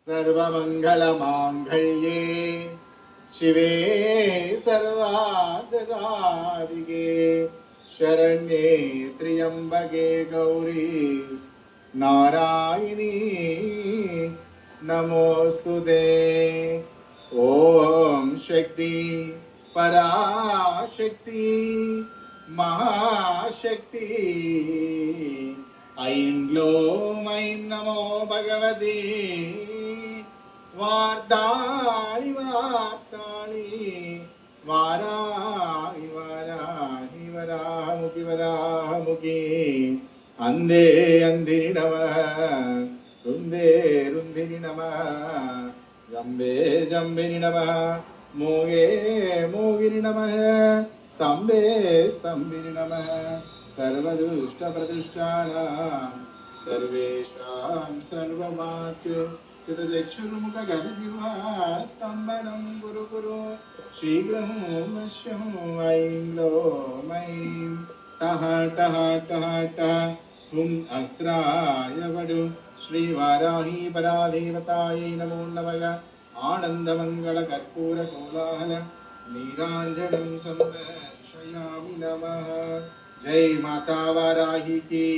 सर्वमङ्गलमाङ्गल्ये शिवे सर्वार्थसाधिके शरण्ये त्र्यम्बके गौरी नारायणी नमोस्तुते। ओम शक्ति पराशक्ति महाशक्ति ऐं ग्लौं ऐं नमो भगवती वार्ताळि वार्ताळि वाराहि वाराहि वरामुखि वरामुखि अंधे अंधिनि नमः रुंदे रुंदिनि नमः जम्बे जम्बिनि नमः मोगे मोगिनि नमः स्तम्भे स्तम्भिनि नमः सर्वदुष्टप्रतिष्ठानां सर्वेषां सर्ववाक् चितचक्षुर्मुखगर्जिह्वा स्तम्भनं कुरु कुरु शीघ्रं वश्यं ऐं ग्लौं ऐं टः टः टः टः हुं अस्त्राय वडु श्रीवाराही परादेवतायै नमो नमः। आनन्दमङ्गलकर्पूरकोलाहल नीराञ्जनं संदर्शयामि नमः। जय माता वाराही की।